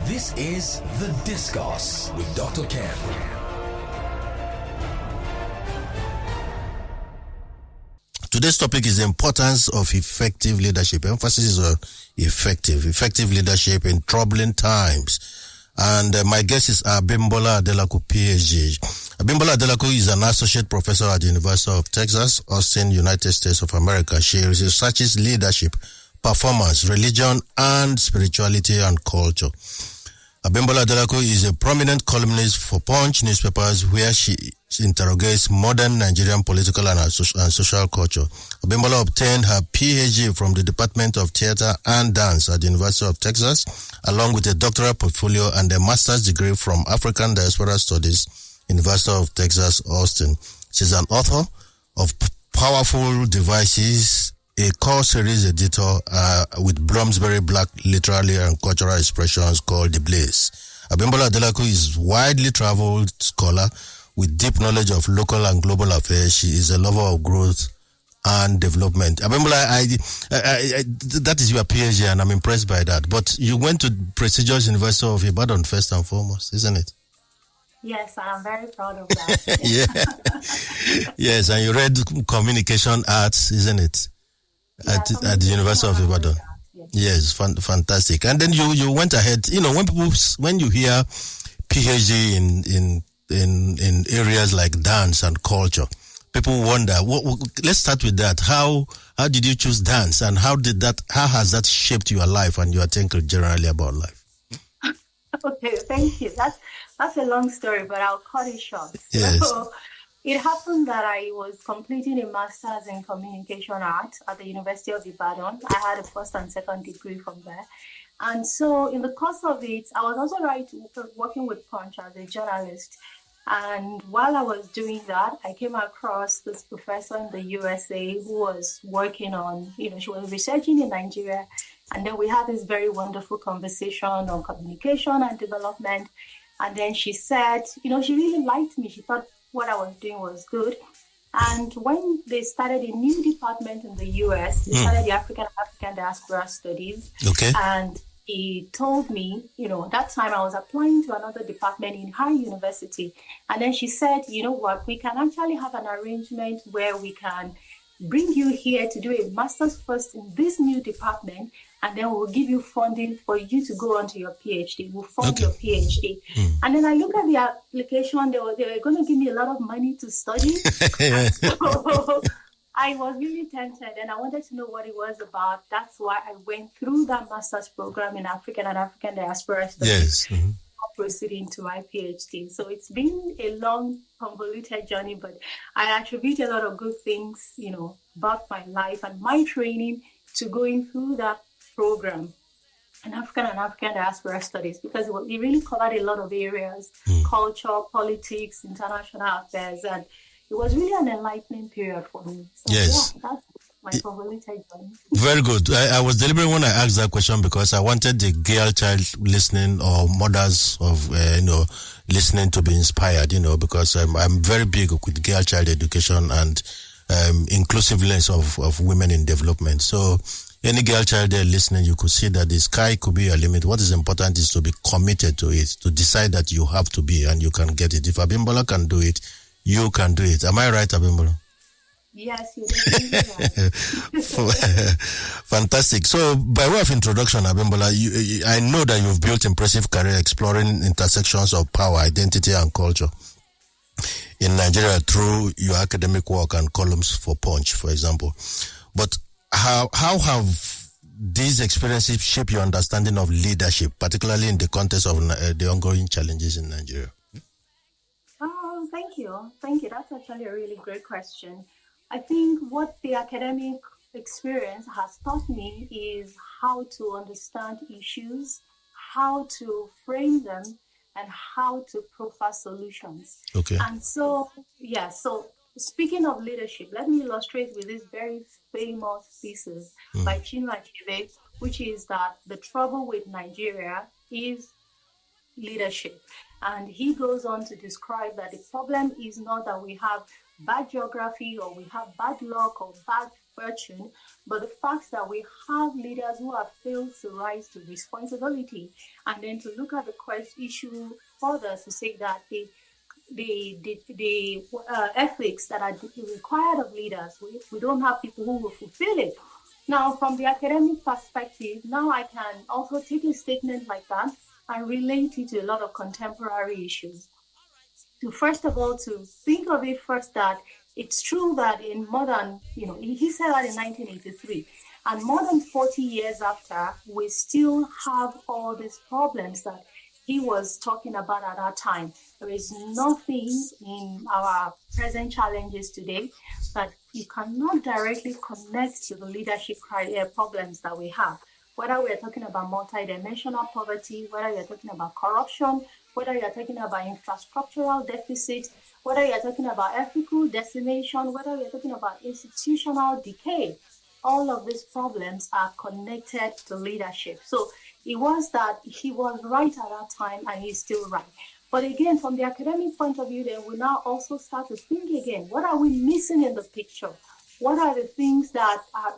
This is The Discourse with Dr. Ken. Today's topic is the importance of effective leadership. Emphasis is on effective leadership in troubling times. And my guest is Abimbola Adelakun, PhD. Abimbola Adelakun is an associate professor at the University of Texas, Austin, United States of America. She researches leadership, performance, religion, and spirituality and culture. Abimbola Adelakun is a prominent columnist for Punch newspapers where she interrogates modern Nigerian political and social culture. Abimbola obtained her PhD from the Department of Theatre and Dance at the University of Texas, along with a doctoral portfolio and a master's degree from African Diaspora Studies, University of Texas, Austin. She's an author of Powerful Devices, a core series editor with Bloomsbury Black Literary and Cultural Expressions called The Blaze. Abimbola Adelakun is widely traveled scholar with deep knowledge of local and global affairs. She is a lover of growth and development. Abimbola, that is your PhD, and I'm impressed by that. But you went to prestigious University of Ibadan first and foremost, isn't it? Yes, I'm very proud of that. Yeah. Yes, and you read communication arts, isn't it? Yeah, at the University of Ibadan. Yes, fantastic. And then you went ahead. You know, when you hear PhD in areas like dance and culture, people wonder. Let's start with that. How did you choose dance, and how has that shaped your life and your thinking generally about life? Okay, thank you. That's a long story, but I'll cut it short. Yes. So, it happened that I was completing a master's in communication arts at the University of Ibadan. I had a first and second degree from there. And so in the course of it, I was also working with Punch as a journalist. And while I was doing that, I came across this professor in the USA who was working on, she was researching in Nigeria. And then we had this very wonderful conversation on communication and development. And then she said, she really liked me. She thought what I was doing was good. And when they started a new department in the US, they started the African Diaspora Studies. Okay. And he told me, that time I was applying to another department in her university. And then she said, you know what, we can actually have an arrangement where we can bring you here to do a master's first in this new department, and then we'll give you funding for you to go on to your PhD. We'll fund your PhD. And then I looked at the application. They were going to give me a lot of money to study. So I was really tempted, and I wanted to know what it was about. That's why I went through that master's program in African and African Diaspora Studies. Yes. Proceeding to my PhD. So it's been a long, convoluted journey, but I attribute a lot of good things, about my life and my training to going through that program in African and African Diaspora Studies, because it really covered a lot of areas, culture, politics, international affairs, and it was really an enlightening period for me. So yes. Yeah, that's my convoluted journey. Very good. I was deliberate when I asked that question because I wanted the girl child listening or mothers of, listening to be inspired, because I'm very big with girl child education and inclusiveness of women in development. So any girl child there listening, you could see that the sky could be your limit. What is important is to be committed to it, to decide that you have to be and you can get it. If Abimbola can do it, you can do it. Am I right, Abimbola? Yes, you're definitely right. Fantastic. So, by way of introduction, Abimbola, I know that you've built impressive career exploring intersections of power, identity, and culture in Nigeria through your academic work and columns for Punch, for example. But how have these experiences shaped your understanding of leadership, particularly in the context of the ongoing challenges in Nigeria? Oh, thank you. That's actually a really great question. I think what the academic experience has taught me is how to understand issues, how to frame them, and how to profile solutions. Okay. And so speaking of leadership, let me illustrate with this very famous thesis by Chinua Achebe, which is that the trouble with Nigeria is leadership. And he goes on to describe that the problem is not that we have bad geography or we have bad luck or bad fortune, but the fact that we have leaders who have failed to rise to responsibility, and then to look at the issue further to say that the ethics that are required of leaders, we don't have people who will fulfill it. Now, from the academic perspective, now I can also take a statement like that and relate it to a lot of contemporary issues. To first of all, to think of it first that it's true that in more than, he said that in 1983, and more than 40 years after, we still have all these problems that he was talking about at that time. There is nothing in our present challenges today that you cannot directly connect to the leadership problems that we have. Whether we are talking about multidimensional poverty, whether you are talking about corruption, whether you are talking about infrastructural deficit, whether you are talking about ethical decimation, whether you are talking about institutional decay, all of these problems are connected to leadership. So it was that he was right at that time and he's still right. But again, from the academic point of view, then we now also start to think again, what are we missing in the picture? What are the things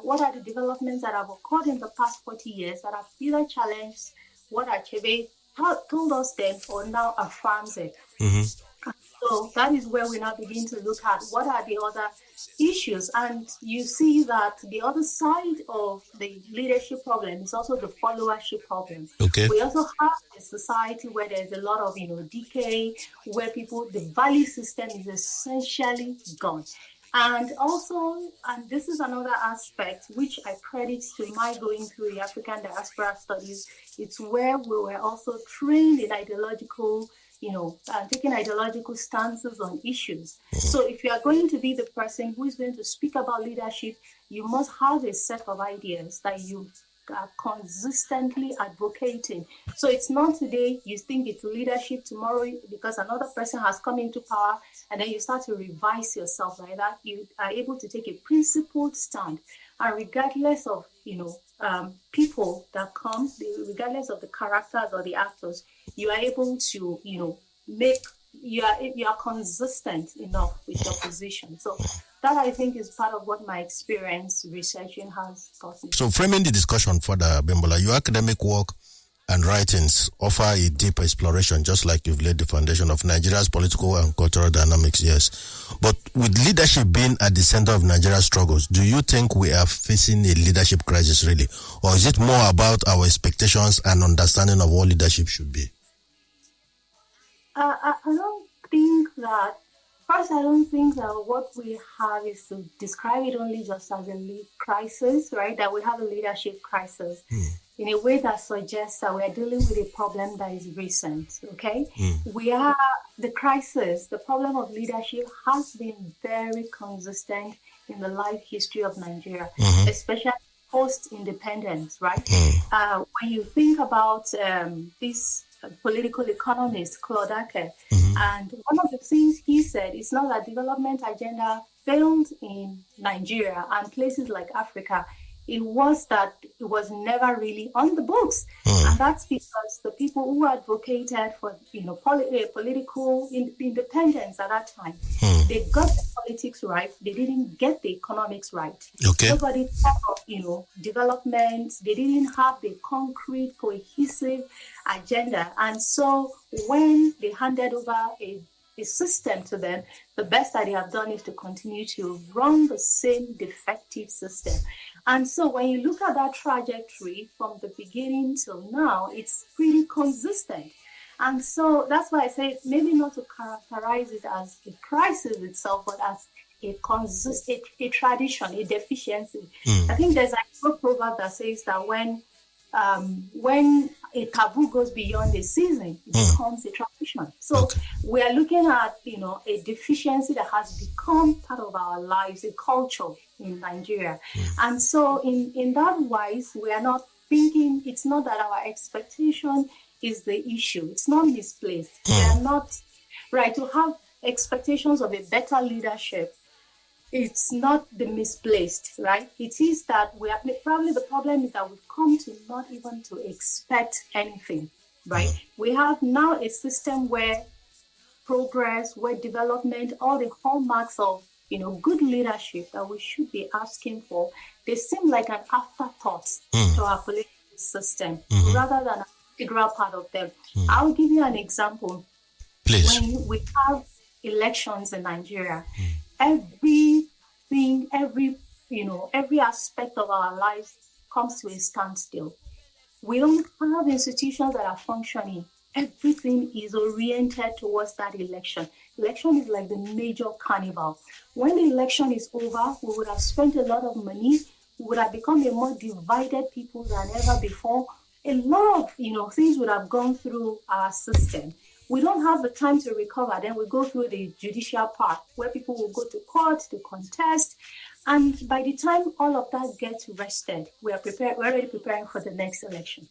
what are the developments that have occurred in the past 40 years that have either challenged what Achebe told us then or now affirms it? Mm-hmm. So that is where we now begin to look at what are the other issues. And you see that the other side of the leadership problem is also the followership problem. Okay. We also have a society where there's a lot of, decay, where the value system is essentially gone. And also, and this is another aspect which I credit to my going through the African diaspora studies, it's where we were also trained in ideological, taking ideological stances on issues. So if you are going to be the person who is going to speak about leadership, you must have a set of ideas that you are consistently advocating. So it's not today you think it's leadership, tomorrow because another person has come into power, and then you start to revise yourself like that. You are able to take a principled stand, and regardless of people that come, regardless of the characters or the actors, you are able to you are consistent enough with your position. So that, I think, is part of what my experience researching has taught me. So framing the discussion further, Abimbola, your academic work and writings offer a deep exploration, just like you've laid the foundation of Nigeria's political and cultural dynamics, yes. But with leadership being at the center of Nigeria's struggles, do you think we are facing a leadership crisis, really? Or is it more about our expectations and understanding of what leadership should be? I don't think that, first, I don't think that what we have is to describe it only just as a crisis, right? That we have a leadership crisis in a way that suggests that we are dealing with a problem that is recent, okay? We are, the crisis, the problem of leadership has been very consistent in the life history of Nigeria, especially post-independence, right? When you think about this political economist, Claude Ake, and one of the things he said is not that development agenda failed in Nigeria and places like Africa. It was that it was never really on the books. And that's because the people who advocated for political independence at that time, they got the politics right, they didn't get the economics right. Okay. Nobody thought of development, they didn't have the concrete, cohesive agenda. And so when they handed over a system to them, the best that they have done is to continue to run the same defective system. And so when you look at that trajectory from the beginning till now, it's pretty consistent. And so that's why I say maybe not to characterize it as a crisis itself, but as a tradition, a deficiency. I think there's a proverb that says that when a taboo goes beyond a season, it becomes a tradition. So we are looking at, a deficiency that has become part of our lives, a culture in Nigeria. And so in that wise, we are not thinking, it's not that our expectation is the issue. It's not misplaced. We are not, right, to have expectations of a better leadership. It's not the misplaced, right? It is that we are, probably the problem is that we've come to not even to expect anything, right? We have now a system where progress, where development, all the hallmarks of good leadership that we should be asking for, they seem like an afterthought to our political system rather than an integral part of them. I'll give you an example. Please. When we have elections in Nigeria, everything, every aspect of our lives comes to a standstill. We don't have institutions that are functioning. Everything is oriented towards that election. Election is like the major carnival. When the election is over, we would have spent a lot of money. We would have become a more divided people than ever before. A lot of, things would have gone through our system. We don't have the time to recover. Then we go through the judicial part where people will go to court to contest. And by the time all of that gets rested, we're already preparing for the next election.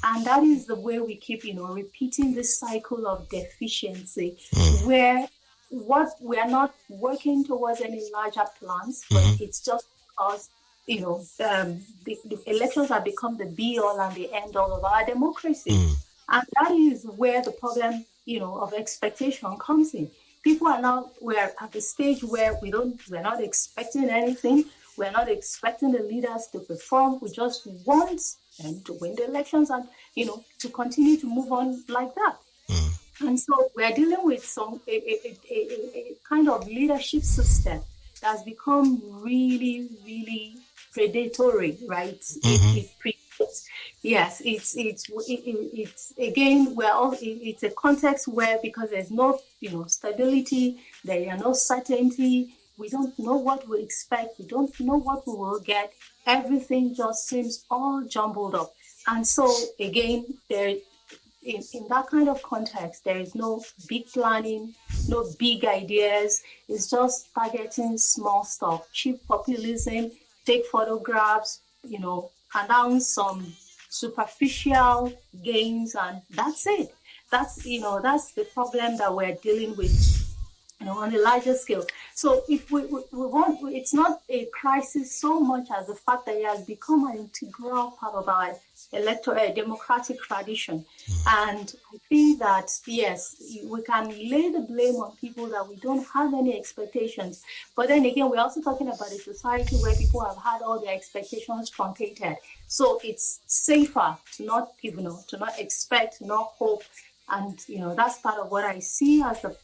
And that is the way we keep, repeating this cycle of deficiency where we are not working towards any larger plans, but it's just because, the elections have become the be all and the end all of our democracy. And that is where the problem, of expectation comes in. We're at the stage where we're not expecting anything. We're not expecting the leaders to perform. We just want them to win the elections and, to continue to move on like that. And so we're dealing with a kind of leadership system that's become really, really predatory, right? Yes, it's again, it's a context where, because there's no, stability, there are no certainty, we don't know what we expect, we don't know what we will get, everything just seems all jumbled up. And so again, in that kind of context, there is no big planning, no big ideas, it's just targeting small stuff, cheap populism, take photographs, announce some superficial gains, and that's it. That's the problem that we're dealing with, on a larger scale. So if we want, it's not a crisis so much as the fact that it has become an integral part of our democratic tradition. And I think that, yes, we can lay the blame on people that we don't have any expectations. But then again, we're also talking about a society where people have had all their expectations truncated. So it's safer to not expect, not hope. And, that's part of what I see as the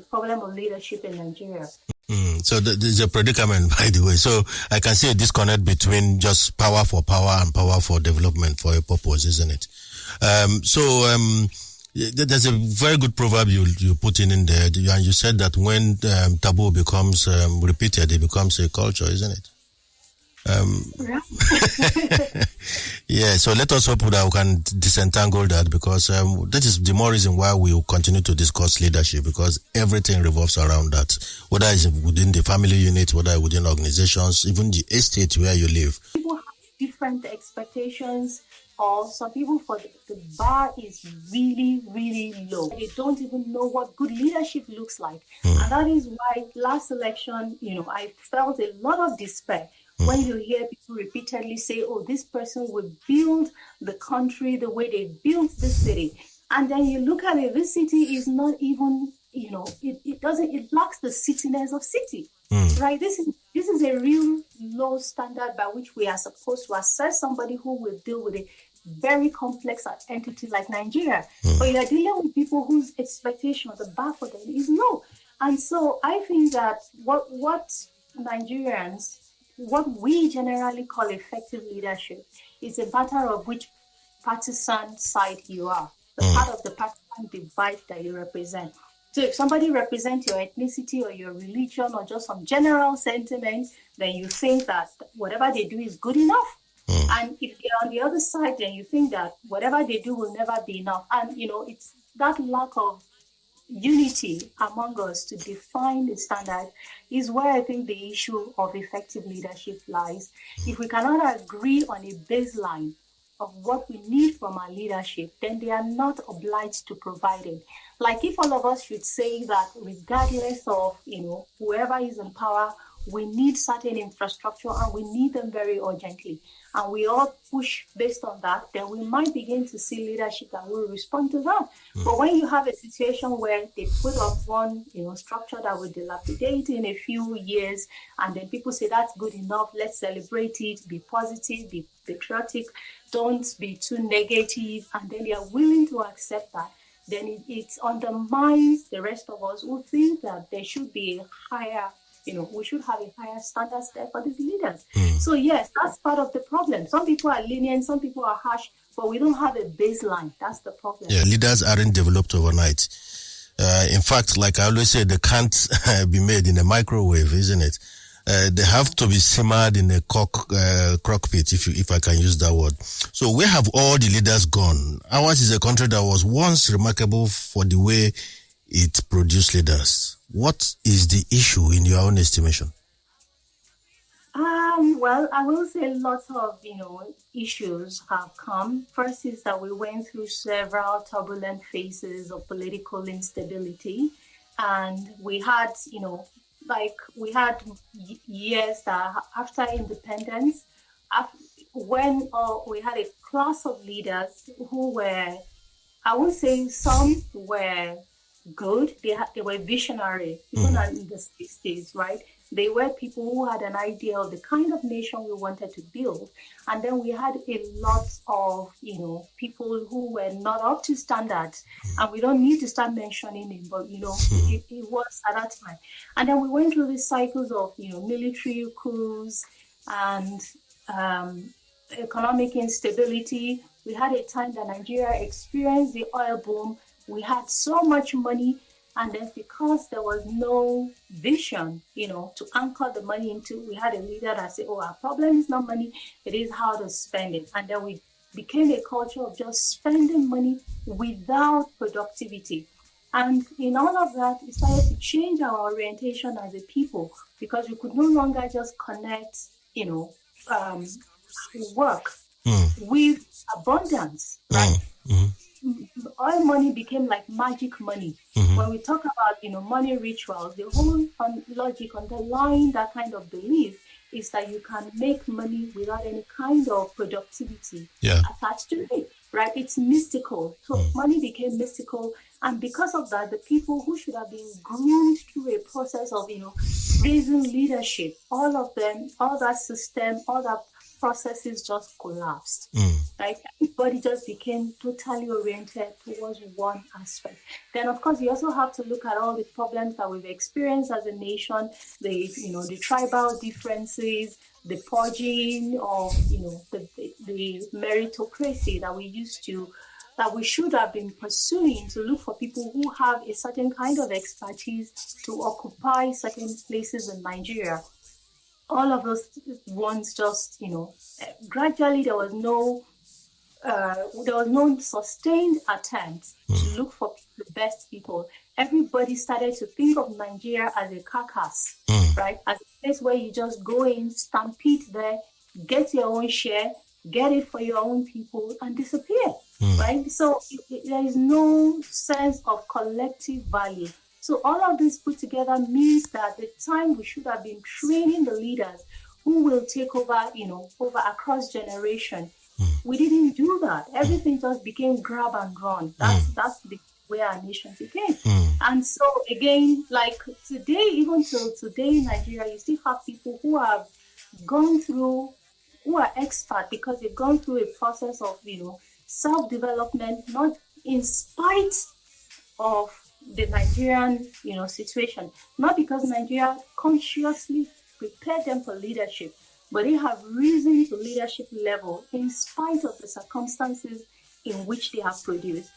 problem of leadership in Nigeria. So there's a predicament, by the way. So I can see a disconnect between just power for power and power for development for a purpose, isn't it? There's a very good proverb you put in there, and you said that when taboo becomes repeated, it becomes a culture, isn't it? Yeah, so let us hope that we can disentangle that, because that is the more reason why we will continue to discuss leadership, because everything revolves around that, whether it's within the family unit, whether within organizations, even the estate where you live. People have different expectations, or some people, for the bar is really, really low. They don't even know what good leadership looks like. And that is why last election, I felt a lot of despair when you hear people repeatedly say, oh, this person will build the country the way they built the city. And then you look at it, this city is not even, it lacks the cityness of city, right? This is a real low standard by which we are supposed to assess somebody who will deal with a very complex entity like Nigeria. But you are dealing with people whose expectation, the bar for them is low. And so I think that what we generally call effective leadership is a matter of which partisan side you are, the part of the partisan divide that you represent. So if somebody represents your ethnicity or your religion or just some general sentiment, then you think that whatever they do is good enough. And if they're on the other side, then you think that whatever they do will never be enough. And, it's that lack of unity among us to define the standard is where I think the issue of effective leadership lies. If we cannot agree on a baseline of what we need from our leadership, then they are not obliged to provide it. Like if all of us should say that regardless of, whoever is in power we need certain infrastructure and we need them very urgently. And we all push based on that, then we might begin to see leadership that will respond to that. But when you have a situation where they put up one, structure that will dilapidate in a few years, and then people say that's good enough, let's celebrate it, be positive, be patriotic, don't be too negative, and then they are willing to accept that, then it undermines the rest of us who think that there should be a higher, we should have a higher standards there for these leaders. So yes, that's part of the problem. Some people are lenient, some people are harsh, but we don't have a baseline. That's the problem. Yeah, leaders aren't developed overnight. In fact, like I always say, they can't be made in a microwave, isn't it? They have to be simmered in a crockpit, if I can use that word. So where have all the leaders gone? Ours is a country that was once remarkable for the way it produced leaders. What is the issue in your own estimation? Well, I will say lots of, issues have come. First is that we went through several turbulent phases of political instability, and we had, we had years that after independence, when we had a class of leaders who were, I would say some were good. They were visionary, even in the 60s, right? They were people who had an idea of the kind of nation we wanted to build. And then we had a lot of, people who were not up to standards. And we don't need to start mentioning it, but, it was at that time. And then we went through these cycles of, military coups and economic instability. We had a time that Nigeria experienced the oil boom. We had so much money, and then because there was no vision, to anchor the money into, we had a leader that said, our problem is not money, it is how to spend it. And then we became a culture of just spending money without productivity. And in all of that, it started to change our orientation as a people, because we could no longer just connect, work with abundance, right? Oil money became like magic money. When we talk about, money rituals, the whole logic underlying that kind of belief is that you can make money without any kind of productivity attached to it, right? It's mystical. So money became mystical. And because of that, the people who should have been groomed through a process of, raising leadership, all of them, all that system, all that processes just collapsed, right? Everybody just became totally oriented towards one aspect. Then, of course, you also have to look at all the problems that we've experienced as a nation, the tribal differences, the purging of, the meritocracy that we should have been pursuing to look for people who have a certain kind of expertise to occupy certain places in Nigeria. All of those ones just, gradually there was no sustained attempt to look for the best people. Everybody started to think of Nigeria as a carcass, right? As a place where you just go in, stampede there, get your own share, get it for your own people, and disappear, right? So there is no sense of collective value. So all of this put together means that the time we should have been training the leaders who will take over, over across generation, we didn't do that. Everything just became grab and run. That's the way our nation became. And so again, like today, even till today in Nigeria, you still have people who have gone through, who are expert because they've gone through a process of, self-development, not in spite of the Nigerian, situation, not because Nigeria consciously prepared them for leadership, but they have risen to leadership level in spite of the circumstances in which they have produced.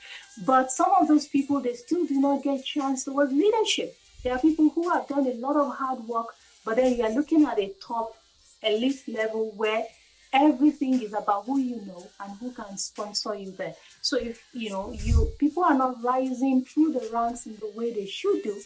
But some of those people, they still do not get a chance towards leadership. There are people who have done a lot of hard work, but then you are looking at a top elite level where everything is about who you know and who can sponsor you there. So if people are not rising through the ranks in the way they should do,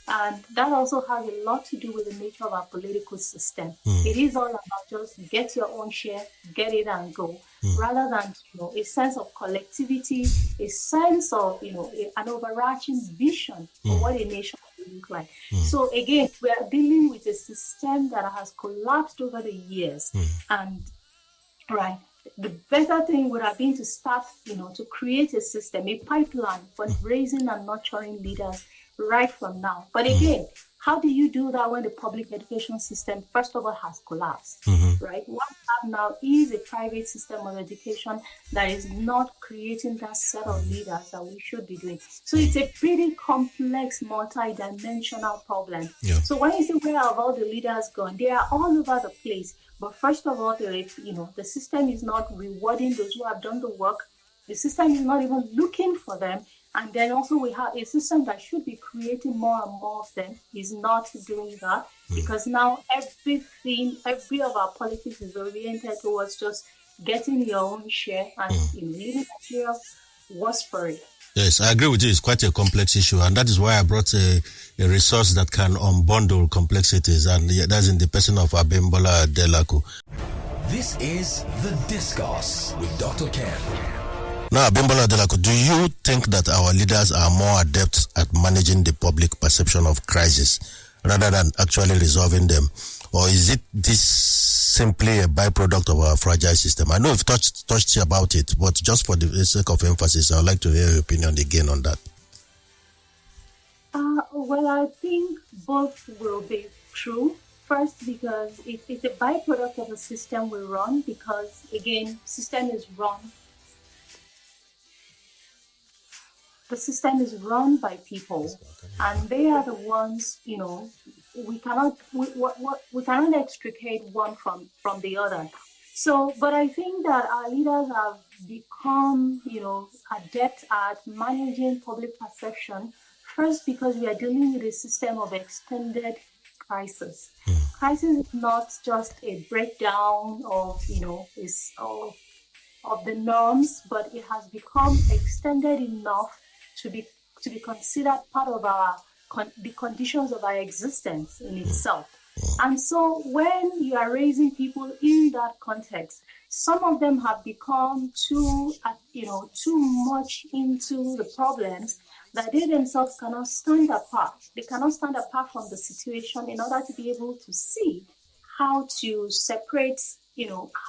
and that also has a lot to do with the nature of our political system. It is all about just get your own share, get it and go, rather than a sense of collectivity, a sense of an overarching vision for what a nation look like. So again, we are dealing with a system that has collapsed over the years. And right, the better thing would have been to start, to create a system, a pipeline for raising and nurturing leaders right from now. But again, how do you do that when the public education system, first of all, has collapsed, right? What we have now is a private system of education that is not creating that set of leaders that we should be doing. So it's a pretty complex, multi-dimensional problem. Yeah. So when you say where have all the leaders gone, they are all over the place. But first of all, the system is not rewarding those who have done the work. The system is not even looking for them. And then also we have a system that should be creating more and more of them is not doing that, because now every of our politics is oriented towards just getting your own share and leaving Nigeria worse for it. Yes, I agree with you. It's quite a complex issue, and that is why I brought a resource that can unbundle complexities, and that's in the person of Abimbola Adelakun. This is The Discourse with Dr. Ken. Now, Abimbola Adelakun, do you think that our leaders are more adept at managing the public perception of crisis rather than actually resolving them? Or is it this simply a byproduct of our fragile system? I know you've touched about it, but just for the sake of emphasis, I would like to hear your opinion again on that. Well, I think both will be true. First, because it's a byproduct of the system we run, because, again, the system is run by people, and they are the ones, we cannot extricate one from the other. So, but I think that our leaders have become, adept at managing public perception. First, because we are dealing with a system of extended crisis. Crisis is not just a breakdown of, of the norms, but it has become extended enough to be considered part of the conditions of our existence in itself. And so when you are raising people in that context, some of them have become too much into the problems that they themselves cannot stand apart. They cannot stand apart from the situation in order to be able to see how to separate,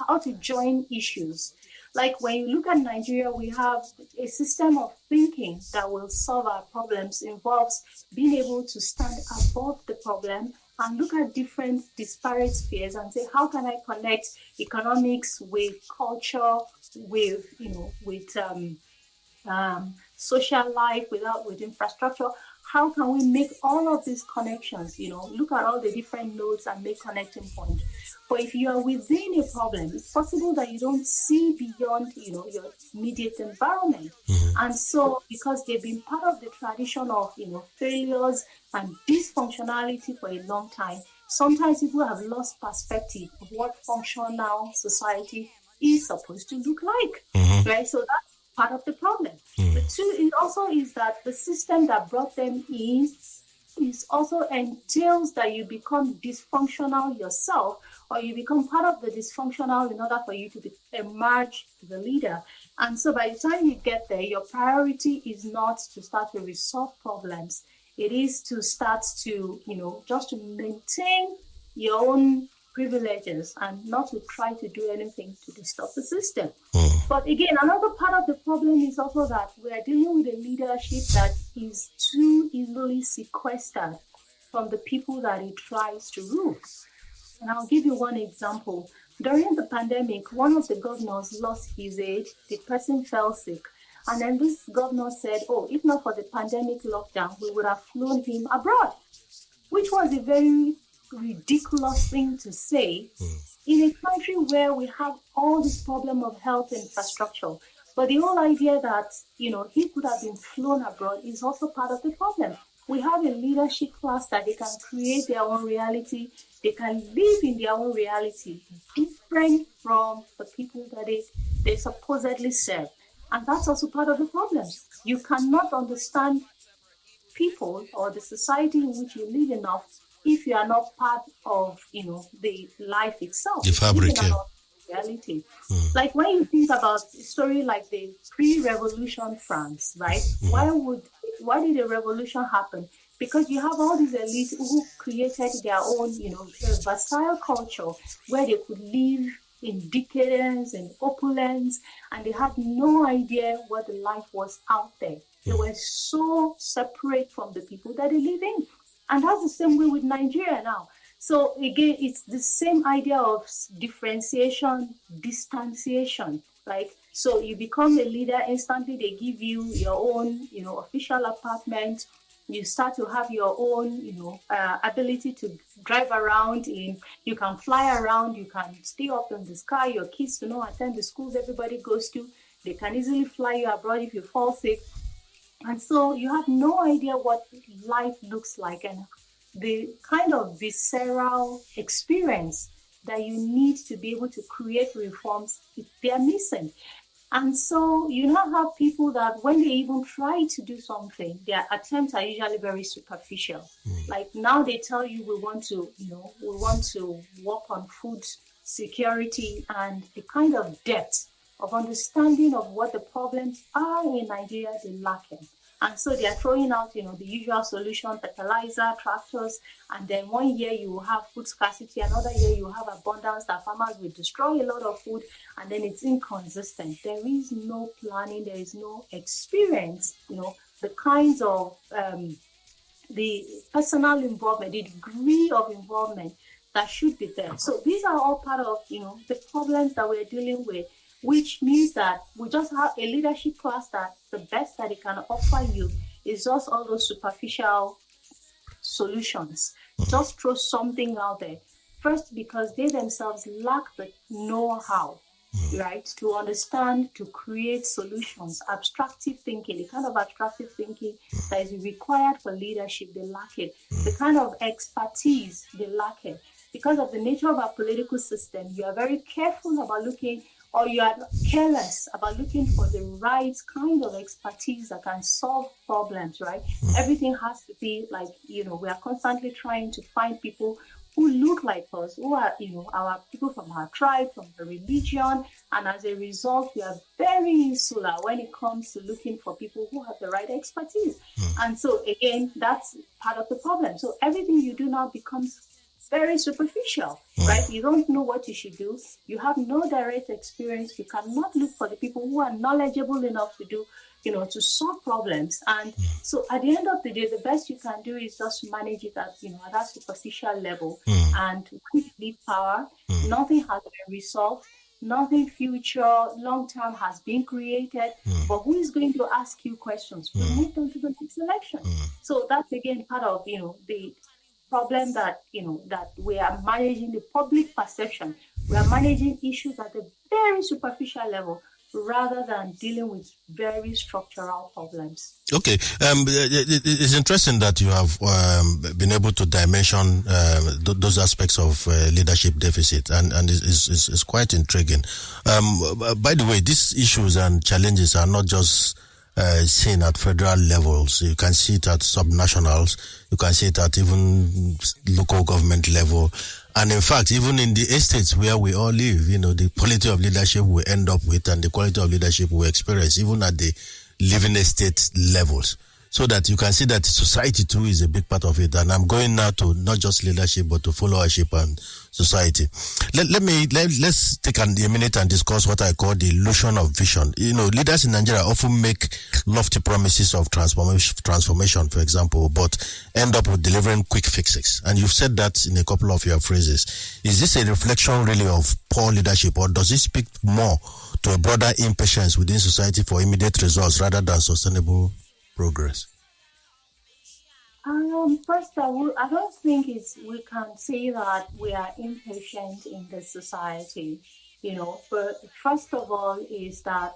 how to join issues. Like when you look at Nigeria, we have a system of thinking that will solve our problems, involves being able to stand above the problem and look at different disparate spheres and say, how can I connect economics with culture, with social life, with infrastructure? How can we make all of these connections, look at all the different nodes and make connecting points? But if you are within a problem, it's possible that you don't see beyond, your immediate environment. And so, because they've been part of the tradition of, failures and dysfunctionality for a long time, sometimes people have lost perspective of what functional society is supposed to look like, right? So that's part of the problem. The two, it also is that the system that brought them in is also entails that you become dysfunctional yourself, or you become part of the dysfunctional in order for you to emerge to the leader. And so by the time you get there, your priority is not to start to resolve problems. It is to start to, just to maintain your own privileges and not to try to do anything to disturb the system. But again, another part of the problem is also that we are dealing with a leadership that is too easily sequestered from the people that it tries to rule. And I'll give you one example. During the pandemic, one of the governors lost his aide. The person fell sick. And then this governor said, if not for the pandemic lockdown, we would have flown him abroad, which was a very ridiculous thing to say in a country where we have all this problem of health infrastructure. But the whole idea that, he could have been flown abroad is also part of the problem. We have a leadership class that they can create their own reality. They can live in their own reality, different from the people that they supposedly serve. And that's also part of the problem. You cannot understand people or the society in which you live enough if you are not part of, the life itself. The fabric, reality. Like when you think about a story like the pre-revolution France, right? Why did a revolution happen? because you have all these elites who created their own, versatile culture where they could live in decadence and opulence, and they had no idea what the life was out there. They were so separate from the people that they live in. And that's the same way with Nigeria now. So again, it's the same idea of differentiation, distanciation. Like, so you become a leader instantly, they give you your own, official apartment. You start to have your own, ability to drive around you can fly around, you can stay up in the sky, your kids, attend the schools everybody goes to. They can easily fly you abroad if you fall sick. And so you have no idea what life looks like, and the kind of visceral experience that you need to be able to create reforms, they are missing. And so you now have people that when they even try to do something, their attempts are usually very superficial. Like now they tell you we want to work on food security, and the kind of depth of understanding of what the problems are in Nigeria, they're lacking. And so they are throwing out, the usual solution, fertilizer, tractors, and then one year you will have food scarcity, another year you will have abundance that farmers will destroy a lot of food, and then it's inconsistent. There is no planning, there is no experience, the kinds of, the personal involvement, the degree of involvement that should be there. So these are all part of, the problems that we're dealing with, which means that we just have a leadership class that the best that it can offer you is just all those superficial solutions. Just throw something out there. First, because they themselves lack the know-how, right, to understand, to create solutions, abstractive thinking, the kind of abstractive thinking that is required for leadership, they lack it. The kind of expertise, they lack it. Because of the nature of our political system, you are very careful about looking, or you are careless about looking for the right kind of expertise that can solve problems, right? Everything has to be like, we are constantly trying to find people who look like us, who are, our people from our tribe, from the religion, and as a result, we are very insular when it comes to looking for people who have the right expertise. And so, again, that's part of the problem. So everything you do now becomes very superficial, right? You don't know what you should do. You have no direct experience. You cannot look for the people who are knowledgeable enough to do, to solve problems. And so at the end of the day, the best you can do is just manage it at, at that superficial level. And when you leave power, nothing has been resolved. Nothing future, long-term has been created. But who is going to ask you questions? We move on to the next election. So that's, again, part of, the problem that, that we are managing the public perception. We are managing issues at a very superficial level rather than dealing with very structural problems. Okay. It's interesting that you have been able to dimension those aspects of leadership deficit, and it's quite intriguing. By the way, these issues and challenges are not just seen at federal levels. You can see it at subnationals. You can see it at even local government level. And in fact, even in the estates where we all live, the quality of leadership we end up with and the quality of leadership we experience, even at the living estate levels. So that you can see that society too is a big part of it. And I'm going now to not just leadership, but to followership and society. Let's take a minute and discuss what I call the illusion of vision. Leaders in Nigeria often make lofty promises of transformation, for example, but end up with delivering quick fixes. And you've said that in a couple of your phrases. Is this a reflection really of poor leadership, or does it speak more to a broader impatience within society for immediate results rather than sustainable progress? First of all, I don't think we can say that we are impatient in the society, but first of all is that,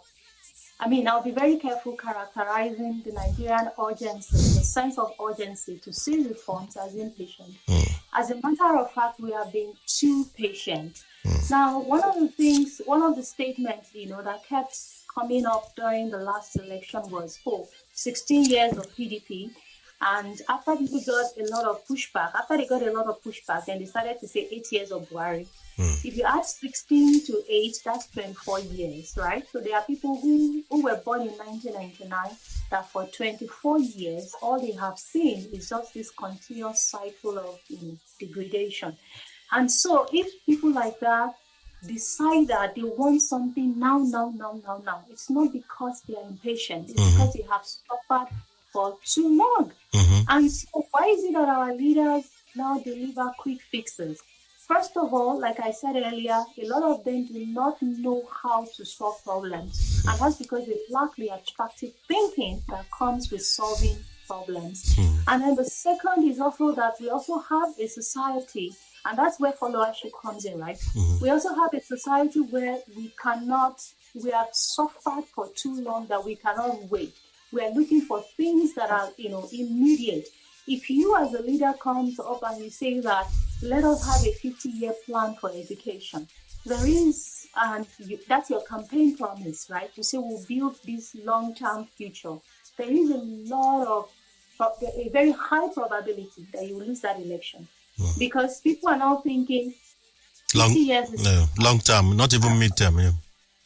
I'll be very careful characterizing the Nigerian urgency, the sense of urgency to see reforms as impatient. As a matter of fact, we have been too patient. Now, one of the statements, that kept coming up during the last election was, 16 years of PDP. And after people got a lot of pushback, then they started to say 8 years of Buhari. If you add 16 to 8, that's 24 years, right? So there are people who were born in 1999 that for 24 years, all they have seen is just this continuous cycle of degradation. And so if people like that decide that they want something now, it's not because they are impatient. It's because they have suffered for too long. And so why is it that our leaders now deliver quick fixes? First of all, like I said earlier, a lot of them do not know how to solve problems. And that's because they lack the abstractive thinking that comes with solving problems. And then the second is also that we also have a society, and that's where followership comes in, right? We also have a society where we have suffered for too long that we cannot wait. We are looking for things that are, immediate. If you as a leader comes up and you say that, let us have a 50-year plan for education, there is, and that's your campaign promise, right? You say we'll build this long-term future. There is a very high probability that you will lose that election because people are now thinking 50 years is long term, not even midterm. Yeah.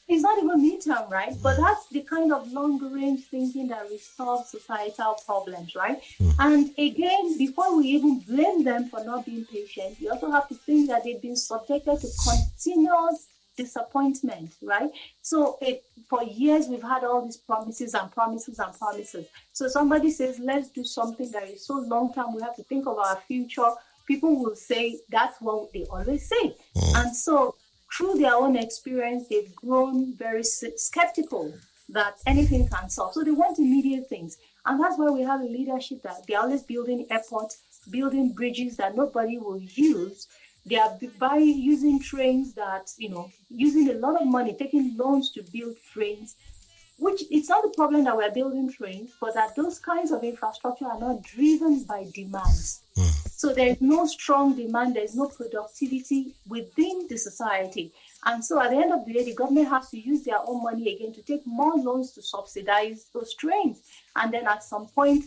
It's not even midterm, right? But that's the kind of long-range thinking that resolves societal problems, right? And again, before we even blame them for not being patient, we also have to think that they've been subjected to continuous disappointment, right? So for years, we've had all these promises and promises and promises. So somebody says, let's do something that is so long-term, we have to think of our future. People will say, that's what they always say. And so through their own experience, they've grown very skeptical that anything can solve. So they want immediate things. And that's why we have a leadership that they're always building airports, building bridges that nobody will use. They are by using trains that, using a lot of money, taking loans to build trains, which it's not the problem that we're building trains, but that those kinds of infrastructure are not driven by demands. So there is no strong demand, there is no productivity within the society. And so at the end of the day, the government has to use their own money again to take more loans to subsidize those trains. And then at some point,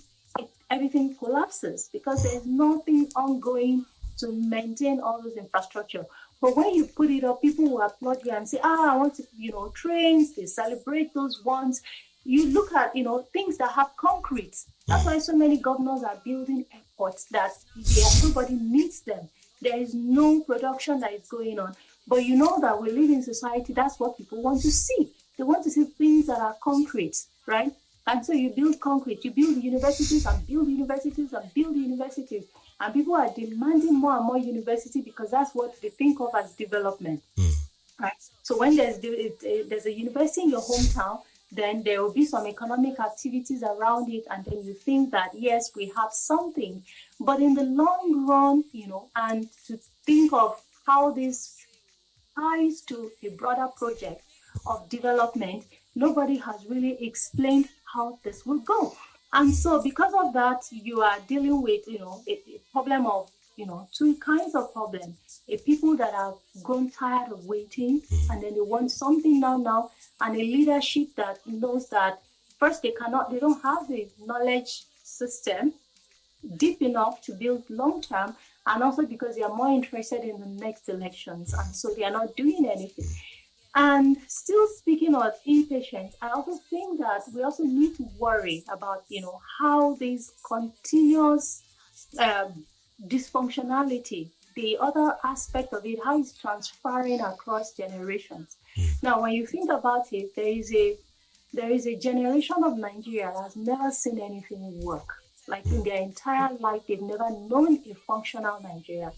everything collapses because there's nothing ongoing to maintain all those infrastructure. But when you put it up, people will applaud you and say, I want to, trains, they celebrate those ones. You look at, things that have concrete. That's why so many governors are building airports that everybody needs them. There is no production that is going on. But you know that we live in society, that's what people want to see. They want to see things that are concrete, right? And so you build concrete, you build universities and build universities and build universities. And people are demanding more and more university because that's what they think of as development. Right? So when there's a university in your hometown, then there will be some economic activities around it, and then you think that, yes, we have something. But in the long run, and to think of how this ties to a broader project of development, nobody has really explained how this will go. And so because of that, you are dealing with, a problem of, two kinds of problems. People that have grown tired of waiting and then they want something now, and a leadership that knows that first they don't have the knowledge system deep enough to build long-term, and also because they are more interested in the next elections, and so they are not doing anything. And still speaking of impatience, I also think that we also need to worry about, how this continuous dysfunctionality, the other aspect of it, how it's transferring across generations. Now, when you think about it, there is a generation of Nigeria that has never seen anything work. Like in their entire life, they've never known a functional Nigeria.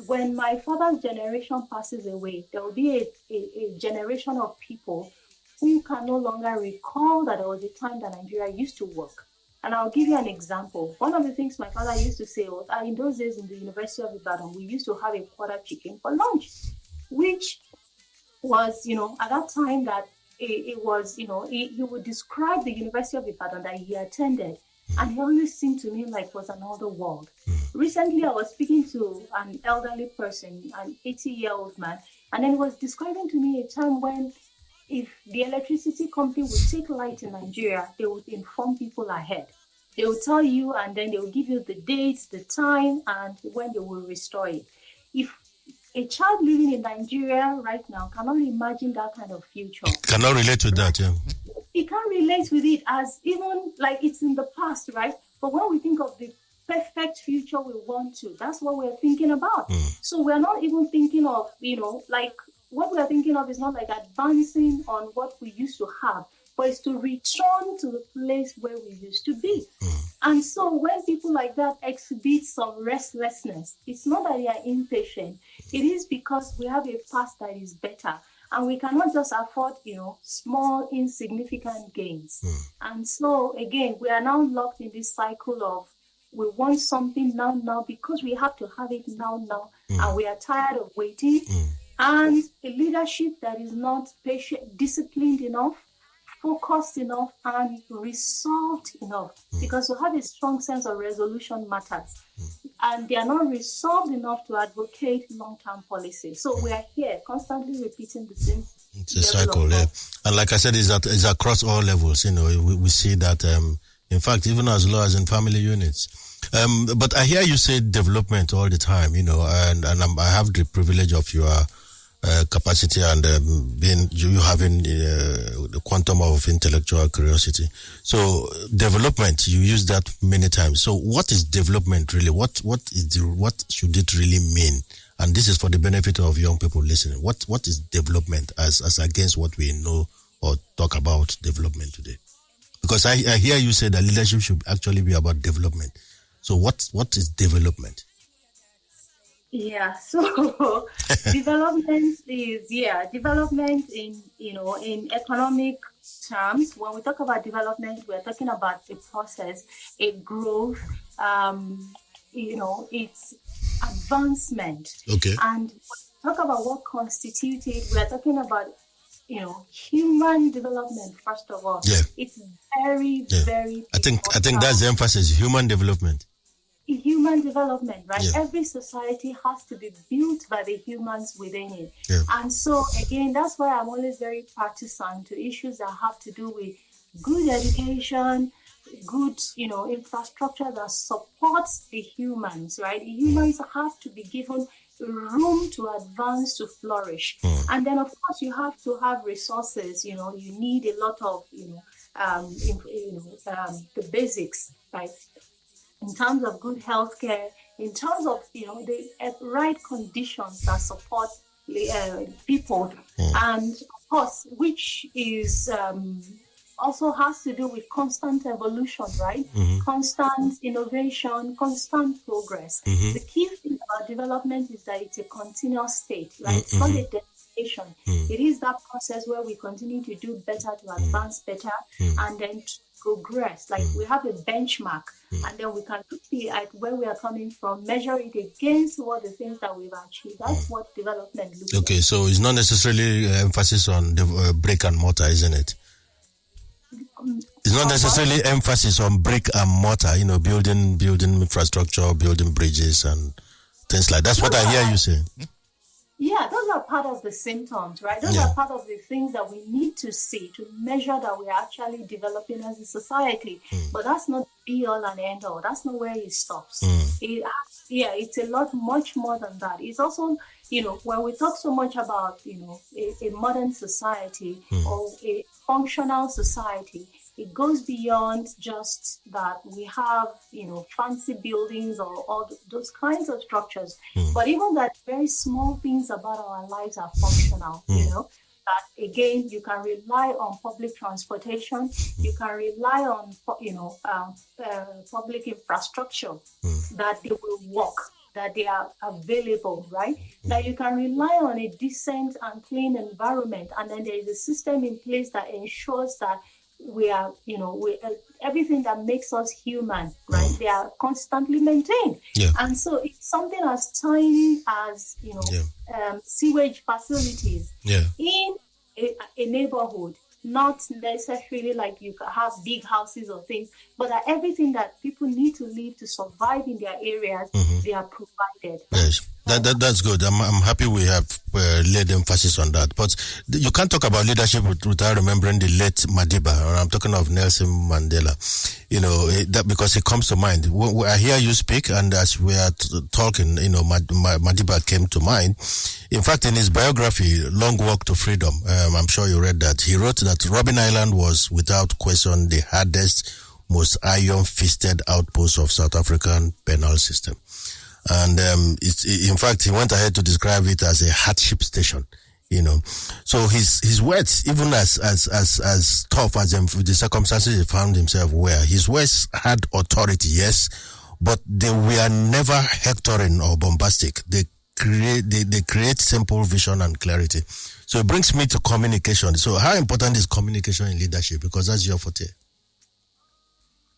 When my father's generation passes away, there will be a generation of people who can no longer recall that there was a time that Nigeria used to work. And I'll give you an example. One of the things my father used to say was, in those days in the University of Ibadan, we used to have a quarter chicken for lunch, which was, at that time that it was, he would describe the University of Ibadan that he attended. And he always seemed to me like it was another world. Recently, I was speaking to an elderly person, an 80-year-old man, and then he was describing to me a time when if the electricity company would take light in Nigeria, they would inform people ahead. They will tell you, and then they will give you the dates, the time, and when they will restore it. If a child living in Nigeria right now cannot imagine that kind of future. Cannot relate to that, yeah. He can't relate with it as even like it's in the past, right? But when we think of the perfect future we want to, that's what we're thinking about. So we're not even thinking of, like what we're thinking of is not like advancing on what we used to have, but it's to return to the place where we used to be. And so when people like that exhibit some restlessness, it's not that they are impatient. It is because we have a past that is better. And we cannot just afford, small, insignificant gains. And so, again, we are now locked in this cycle of we want something now, because we have to have it now, and we are tired of waiting. And a leadership that is not patient, disciplined enough, focused enough, and resolved enough, because to have a strong sense of resolution matters. And they are not resolved enough to advocate long-term policy. So we are here constantly repeating the same. It's a cycle, yeah. And like I said, it's across all levels. We see that, in fact, even as low as in family units. But I hear you say development all the time, and I have the privilege of your capacity and you having the quantum of intellectual curiosity. So development, you use that many times. So what is development really? What should it really mean? And this is for the benefit of young people listening. What is development as against what we know or talk about development today? Because I hear you say that leadership should actually be about development. So what is development? Yeah, so development in economic terms. When we talk about development, we're talking about a process, a growth, it's advancement. Okay. And when we talk about what constitutes it, we're talking about, human development, first of all. Yeah. It's very, very I think that's the emphasis, human development. Human development, right? Yeah. Every society has to be built by the humans within it. Yeah. And so, again, that's why I'm always very partisan to issues that have to do with good education, good, infrastructure that supports the humans, right? The humans have to be given room to advance, to flourish. And then, of course, you have to have resources. You need a lot of, the basics, right? In terms of good healthcare, in terms of the right conditions that support people, and of course, which is also has to do with constant evolution, right? Constant innovation, constant progress. The key thing about development is that it's a continuous state, right? It's not a destination. It is that process where we continue to do better, to advance better, and then progress. Like we have a benchmark, and then we can look at where we are coming from, measure it against what the things that we've achieved. That's what development looks like. Okay, so it's not necessarily emphasis on the brick and mortar, isn't it? It's not necessarily emphasis on brick and mortar, building infrastructure, building bridges and things like that. That's what I hear you say. Yeah, those are part of the symptoms, right? Those are part of the things that we need to see to measure that we are actually developing as a society. But that's not be all and end all. That's not where it stops. It's a lot much more than that. It's also, when we talk so much about, a modern society or a functional society, it goes beyond just that we have, fancy buildings or all those kinds of structures. But even that very small things about our lives are functional, that again, you can rely on public transportation, you can rely on, public infrastructure, that they will work, that they are available, right? That you can rely on a decent and clean environment. And then there is a system in place that ensures that we are, everything that makes us human, right? They are constantly maintained. Yeah. And so it's something as tiny as, sewage facilities in a neighborhood, not necessarily like you can have big houses or things, but that everything that people need to live to survive in their areas, they are provided. Yes. That's good. I'm happy we have laid emphasis on that. But you can't talk about leadership without remembering the late Madiba, or I'm talking of Nelson Mandela. that because it comes to mind. When I hear you speak, and as we are talking, Madiba came to mind. In fact, in his biography, Long Walk to Freedom, I'm sure you read that, he wrote that Robben Island was, without question, the hardest, most iron-fisted outpost of South African penal system. And in fact, he went ahead to describe it as a hardship station. So his words, even as tough as the circumstances he found himself were, his words had authority, yes, but they were never hectoring or bombastic. They create simple vision and clarity. So it brings me to communication. So how important is communication in leadership? Because that's your forte.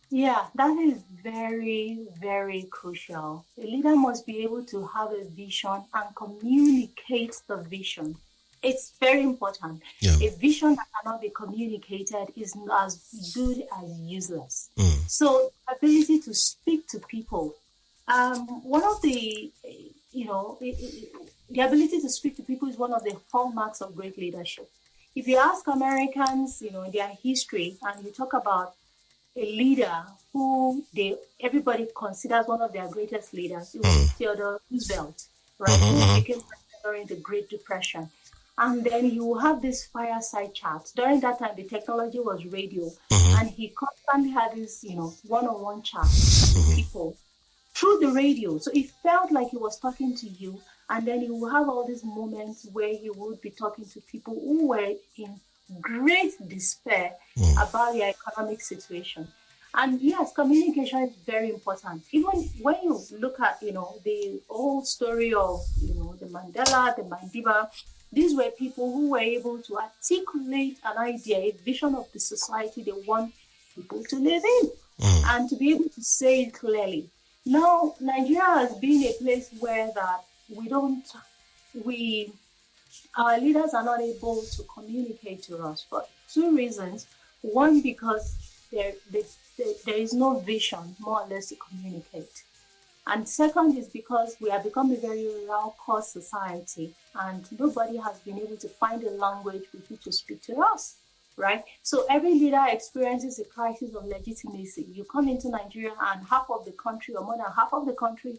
Yeah, that is very, very crucial. A leader must be able to have a vision and communicate the vision. It's very important. Yeah. A vision that cannot be communicated is as good as useless. So, ability to speak to people. One of the, the ability to speak to people is one of the hallmarks of great leadership. If you ask Americans, their history, and you talk about a leader who everybody considers one of their greatest leaders, it was Theodore Roosevelt, right? Who became president during the Great Depression. And then you have this fireside chat. During that time, the technology was radio. And he constantly had this, one-on-one chat with people through the radio. So it felt like he was talking to you. And then he would have all these moments where he would be talking to people who were in great despair about their economic situation. And yes, communication is very important. Even when you look at, the old story of, the Mandela, the Madiba, these were people who were able to articulate an idea, a vision of the society they want people to live in, and to be able to say it clearly. Now, Nigeria has been a place where that our leaders are not able to communicate to us for two reasons. One, because there is no vision, more or less, to communicate. And second is because we have become a very rural society, and nobody has been able to find a language with which to speak to us, right? So every leader experiences a crisis of legitimacy. You come into Nigeria and half of the country, or more than half of the country,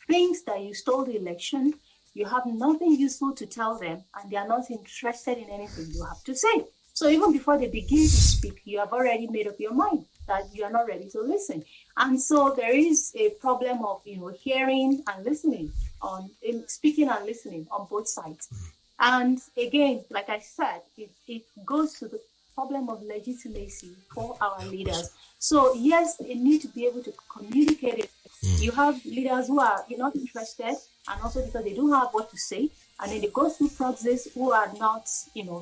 thinks that you stole the election. You have nothing useful to tell them, and they are not interested in anything you have to say. So even before they begin to speak, you have already made up your mind that you are not ready to listen. And so there is a problem of, hearing and listening, speaking and listening on both sides. And again, like I said, it goes to the problem of legitimacy for our leaders. So yes, they need to be able to communicate it. You have leaders who are not interested, and also because they don't have what to say, and then they go through proxies who are not,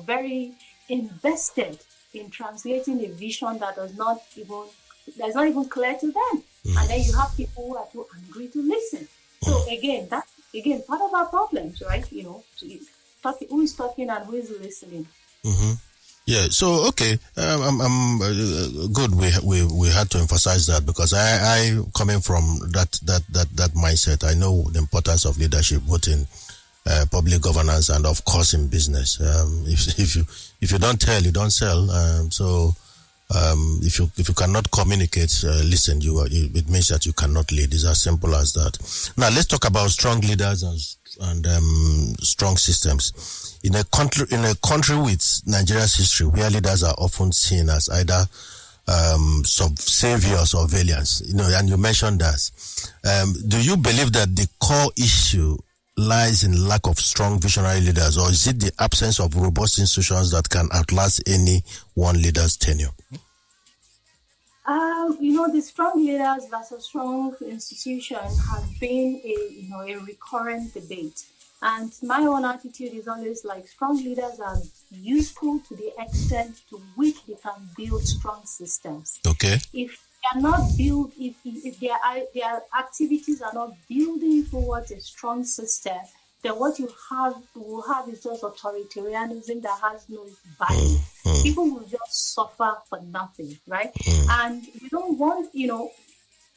very invested in translating a vision that that's not even clear to them. And then you have people who are too angry to listen. So again, that's part of our problems, right? Who is talking and who is listening. Yeah. So okay, I'm good. We had to emphasize that, because I coming from that mindset, I know the importance of leadership, both in public governance and of course in business. If you don't tell, you don't sell. So if you cannot communicate, listen, it means that you cannot lead. It's as simple as that. Now let's talk about strong leaders and strong systems. In a country with Nigeria's history, where leaders are often seen as either saviors or villains, and you mentioned that. Do you believe that the core issue lies in lack of strong visionary leaders, or is it the absence of robust institutions that can outlast any one leader's tenure? The strong leaders versus strong institutions has been a recurrent debate. And my own attitude is always like strong leaders are useful to the extent to which they can build strong systems. Okay. If they are not built, if their activities are not building towards a strong system, then what you will have is just authoritarianism that has no value. People will just suffer for nothing, right? And we don't want,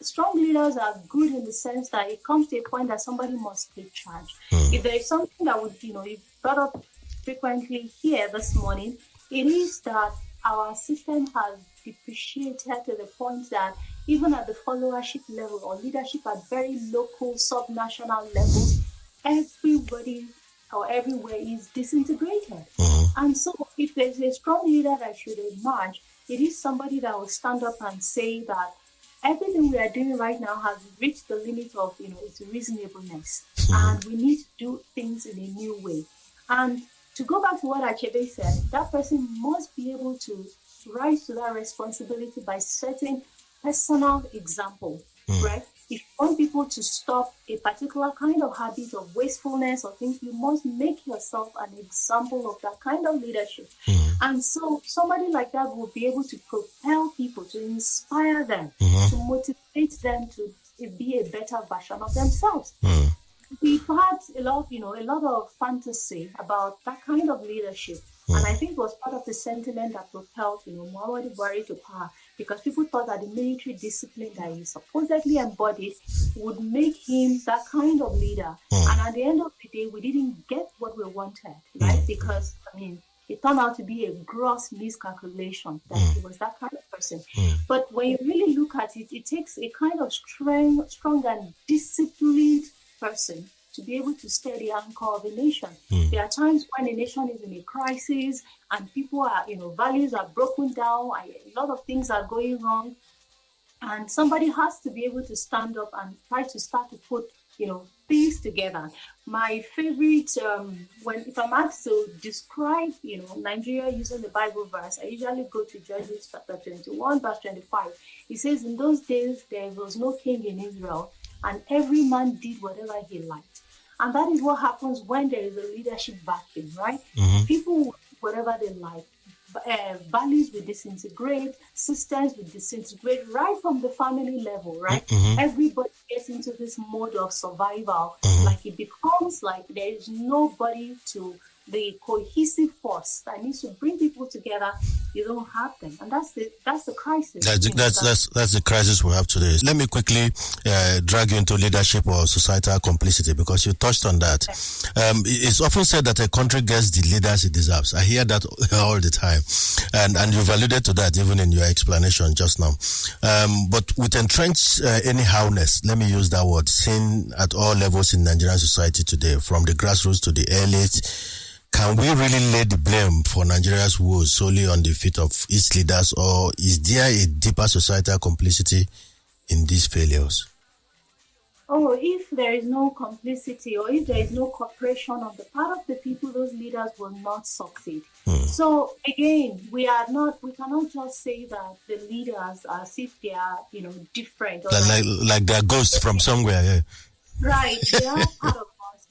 strong leaders are good in the sense that it comes to a point that somebody must take charge. If there is something that would, you brought up frequently here this morning, it is that our system has depreciated to the point that even at the followership level or leadership at very local, subnational levels, everybody or everywhere is disintegrated. And so if there's a strong leader that should emerge, it is somebody that will stand up and say that everything we are doing right now has reached the limit of, its reasonableness. And we need to do things in a new way. And to go back to what Achebe said, that person must be able to rise to that responsibility by setting personal example, right? If you want people to stop a particular kind of habit of wastefulness or things, you must make yourself an example of that kind of leadership. And so somebody like that will be able to propel people, to inspire them, to motivate them to be a better version of themselves. We've had a lot of fantasy about that kind of leadership. And I think it was part of the sentiment that propelled, Muhammadu Buhari to power, because people thought that the military discipline that he supposedly embodied would make him that kind of leader. And at the end of the day, we didn't get what we wanted, right? Because, it turned out to be a gross miscalculation that he was that kind of person. But when you really look at it, it takes a kind of strong and disciplined person to be able to steer the anchor of a nation. There are times when a nation is in a crisis and people are, values are broken down, a lot of things are going wrong, and somebody has to be able to stand up and try to start to put, things together. My favorite, if I'm asked to describe, Nigeria using the Bible verse, I usually go to Judges chapter 21, verse 25. It says, in those days, there was no king in Israel, and every man did whatever he liked. And that is what happens when there is a leadership vacuum, right? People will do whatever they like. Values will disintegrate, systems will disintegrate right from the family level, right? Everybody gets into this mode of survival. Like it becomes like there is nobody to the cohesive force that needs to bring people together. You don't have them, and that's the crisis. That's the crisis we have today. Let me quickly drag you into leadership or societal complicity, because you touched on that. It's often said that a country gets the leaders it deserves. I hear that all the time, and you've alluded to that even in your explanation just now. But with entrenched anyhowness, let me use that word, seen at all levels in Nigerian society today, from the grassroots to the elite, can we really lay the blame for Nigeria's woes solely on the feet of its leaders, or is there a deeper societal complicity in these failures? Oh, if there is no complicity or if there is no cooperation on the part of the people, those leaders will not succeed. So again, we cannot just say that the leaders are as if they are, different. Or like they're ghosts from somewhere, yeah. Right, they are part of us.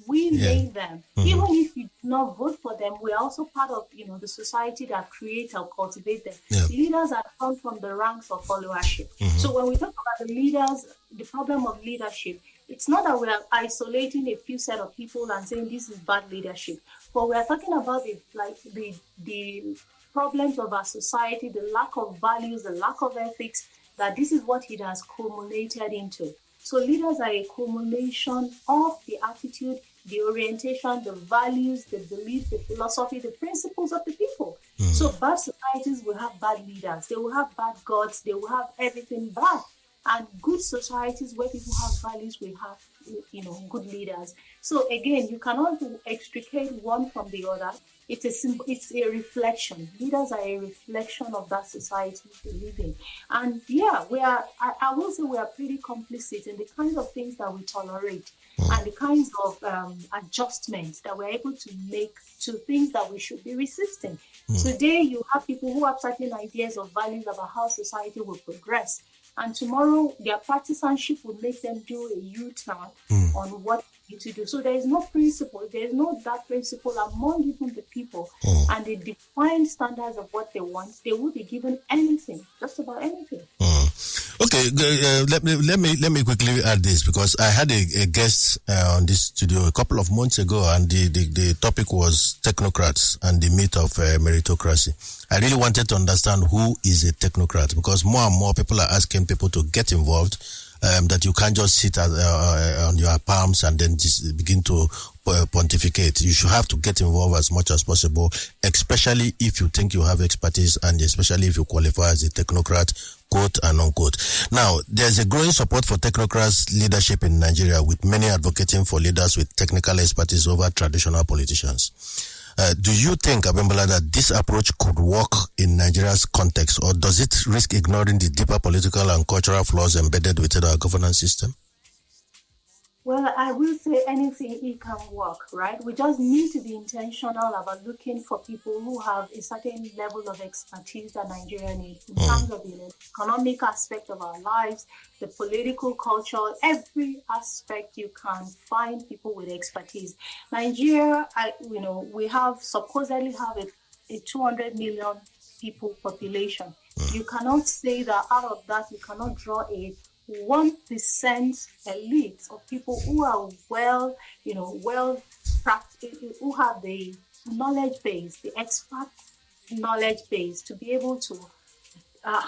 We made them. Even if you do not vote for them, we're also part of, the society that creates and cultivates them. Leaders are come from the ranks of followership. So when we talk about the leaders, the problem of leadership, it's not that we are isolating a few set of people and saying this is bad leadership, but we are talking about the problems of our society, the lack of values, the lack of ethics, that this is what it has culminated into. So leaders are a culmination of the attitude, the orientation, the values, the belief, the philosophy, the principles of the people. So bad societies will have bad leaders. They will have bad gods. They will have everything bad. And good societies where people have values will have, good leaders. So again, you cannot extricate one from the other. It's a reflection. Leaders are a reflection of that society we live in. And I will say we are pretty complicit in the kinds of things that we tolerate and the kinds of adjustments that we're able to make to things that we should be resisting. Today, you have people who have certain ideas of values about how society will progress. And tomorrow, their partisanship will make them do a U-turn on what they need to do. So there is no principle. There is no that principle among even the people. And they define standards of what they want. They will be given anything, just about anything. Okay, let me quickly add this, because I had a guest on this studio a couple of months ago, and the topic was technocrats and the myth of meritocracy. I really wanted to understand who is a technocrat, because more and more people are asking people to get involved, that you can't just sit on your palms and then just begin to pontificate. You should have to get involved as much as possible, especially if you think you have expertise and especially if you qualify as a technocrat, quote and unquote. Now, there's a growing support for technocrats' leadership in Nigeria, with many advocating for leaders with technical expertise over traditional politicians. Do you think, Abimbola, that this approach could work in Nigeria's context, or does it risk ignoring the deeper political and cultural flaws embedded within our governance system? Well, I will say anything it can work, right? We just need to be intentional about looking for people who have a certain level of expertise that Nigeria needs in terms of the economic aspect of our lives, the political culture, every aspect you can find people with expertise. Nigeria, we have supposedly have a 200 million people population. You cannot say that out of that you cannot draw a 1% elite of people who are well practiced, who have the knowledge base, the expert knowledge base to be able to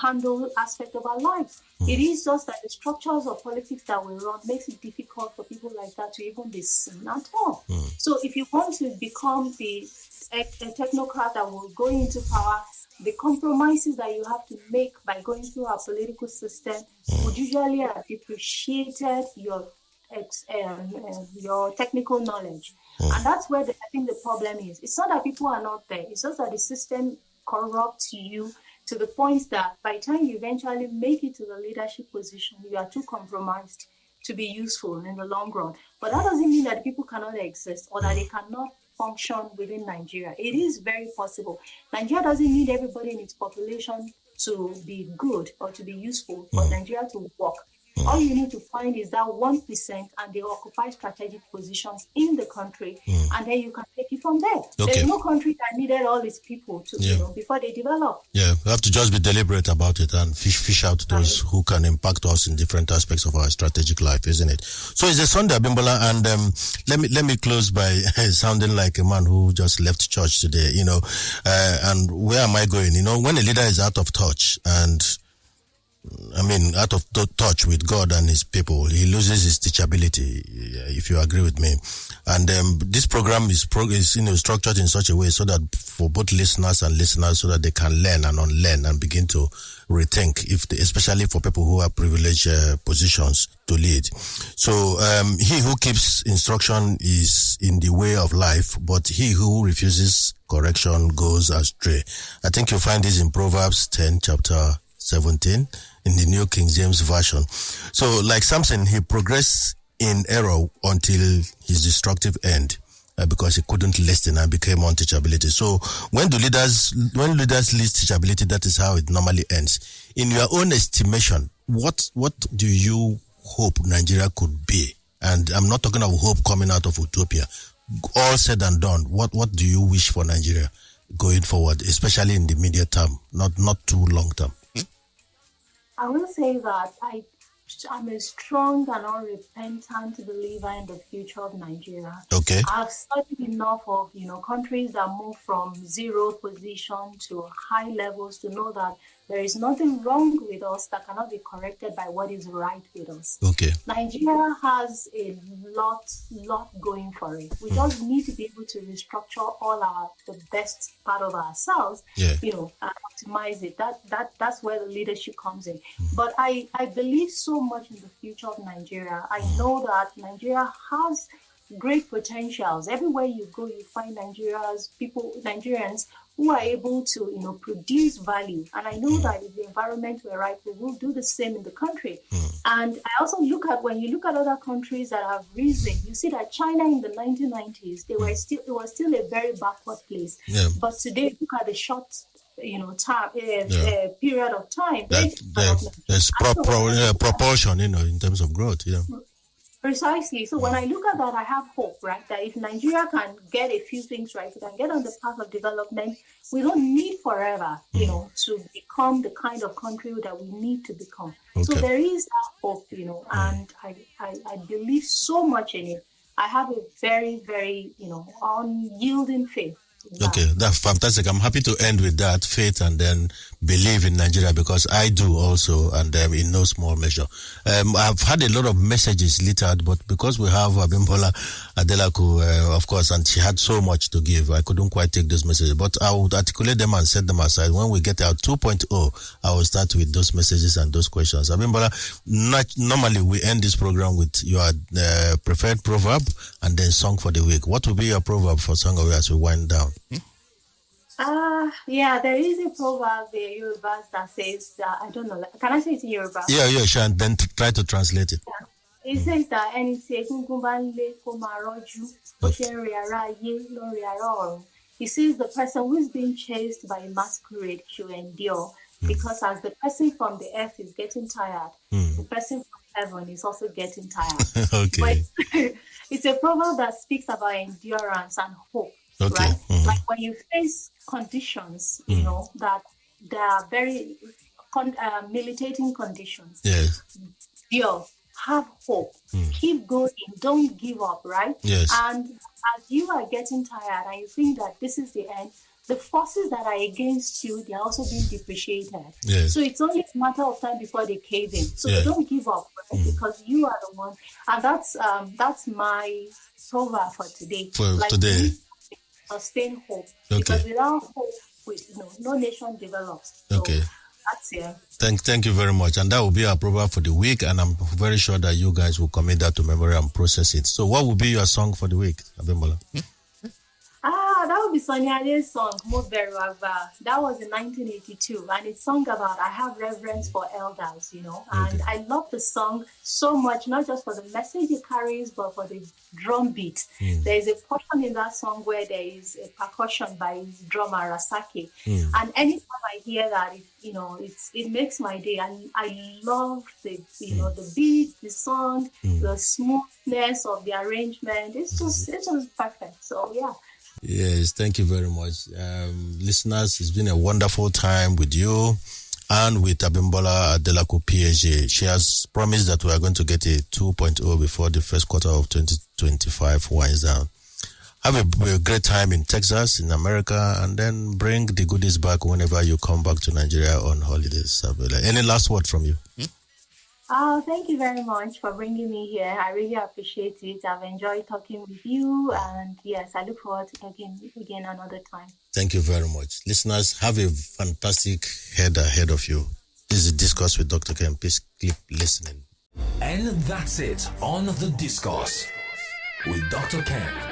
handle aspects of our lives. It is just that the structures of politics that we run makes it difficult for people like that to even be seen at all. So if you want to become a technocrat that will go into power, the compromises that you have to make by going through our political system would usually have depreciated your technical knowledge. And that's where I think the problem is. It's not that people are not there. It's just that the system corrupts you to the point that by the time you eventually make it to the leadership position, you are too compromised to be useful in the long run. But that doesn't mean that people cannot exist or that they cannot function within Nigeria. It is very possible. Nigeria doesn't need everybody in its population to be good or to be useful for Nigeria to work. All you need to find is that 1%, and they occupy strategic positions in the country, and then you can take it from there. Okay. There's no country that needed all its people to, before they develop. Yeah, we have to just be deliberate about it and fish out those who can impact us in different aspects of our strategic life, isn't it? So it's a Sunday, Abimbola, and let me close by sounding like a man who just left church today, and where am I going? When a leader is out of touch and out of touch with God and his people, he loses his teachability, if you agree with me. And this program is structured in such a way so that for both listeners and listeners, so that they can learn and unlearn and begin to rethink, especially for people who have privileged positions to lead. So he who keeps instruction is in the way of life, but he who refuses correction goes astray. I think you'll find this in Proverbs 10, chapter 17, in the New King James Version. So, like Samson, he progressed in error until his destructive end, because he couldn't listen and became unteachability. So, when leaders lose teachability, that is how it normally ends. In your own estimation, what do you hope Nigeria could be? And I'm not talking of hope coming out of utopia. All said and done, what do you wish for Nigeria going forward, especially in the immediate term, not too long term? I will say that I'm a strong and unrepentant believer in the future of Nigeria. Okay. I've studied enough of countries that move from zero position to high levels to know that there is nothing wrong with us that cannot be corrected by what is right with us. Okay. Nigeria has a lot going for it. We just need to be able to restructure the best part of ourselves, and optimize it. That's where the leadership comes in. But I believe so much in the future of Nigeria. I know that Nigeria has great potentials. Everywhere you go, you find Nigerians who are able to, produce value. And I know that if the environment were right, we will do the same in the country. And I also when you look at other countries that have risen, you see that China in the 1990s, it was still a very backward place. Yeah. But today, look at the short period of time. There's proportion, in terms of growth. Yeah. Precisely. So when I look at that, I have hope, right? That if Nigeria can get a few things right, we can get on the path of development. We don't need forever, to become the kind of country that we need to become. Okay. So there is that hope, and I believe so much in it. I have a very, very, unyielding faith Okay, that's fantastic. I'm happy to end with that, faith and then believe in Nigeria, because I do also, and in no small measure. I've had a lot of messages littered, but because we have Abimbola Adelakun, of course, and she had so much to give, I couldn't quite take those messages, but I would articulate them and set them aside. When we get our 2.0, I will start with those messages and those questions. Abimbola, normally we end this program with your preferred proverb and then song for the week. What will be your proverb for song of the week as we wind down? Yeah, there is a proverb in Yoruba that says, I don't know, can I say it in Yoruba? Yeah, sure, and then try to translate it. Yeah. It says that it says the person who is being chased by a masquerade should endure, because as the person from the earth is getting tired, the person from heaven is also getting tired. Okay. But it's a proverb that speaks about endurance and hope. Okay. Right? Like when you face conditions, you know, that they are very militating conditions. Yes. Have hope. Keep going. Don't give up, right? Yes. And as you are getting tired and you think that this is the end, the forces that are against you, they are also being depreciated. Yes. So it's only a matter of time before they cave in. So Yes. don't give up, right? Because you are the one. And that's my proverb for today. For today. Sustain hope. Okay. Because without hope, no nation develops. So Okay. that's it. Thank you very much. And that will be our proverb for the week. And I'm very sure that you guys will commit that to memory and process it. So what will be your song for the week, Abimbola? That would be Sonia Ade's song, Mo Beru Agba. That was in 1982. And it's sung about, I have reverence for elders, you know. And I love the song so much, not just for the message it carries, but for the drum beat. There is a portion in that song where there is a percussion by drummer Rasaki. And anytime I hear that, it makes my day. And I love the beat, the song, the smoothness of the arrangement. It's just perfect. So yeah. Yes, thank you very much. Listeners, it's been a wonderful time with you and with Abimbola Adelakun, PhD. She has promised that we are going to get a 2.0 before the first quarter of 2025 winds down. Have a great time in Texas, in America, and then bring the goodies back whenever you come back to Nigeria on holidays. Any last word from you? Thank you very much for bringing me here. I really appreciate it. I've enjoyed talking with you. And yes, I look forward to talking again another time. Thank you very much. Listeners, have a fantastic head ahead of you. This is Discourse with Dr. Ken. Please keep listening. And that's it on The Discourse with Dr. Ken.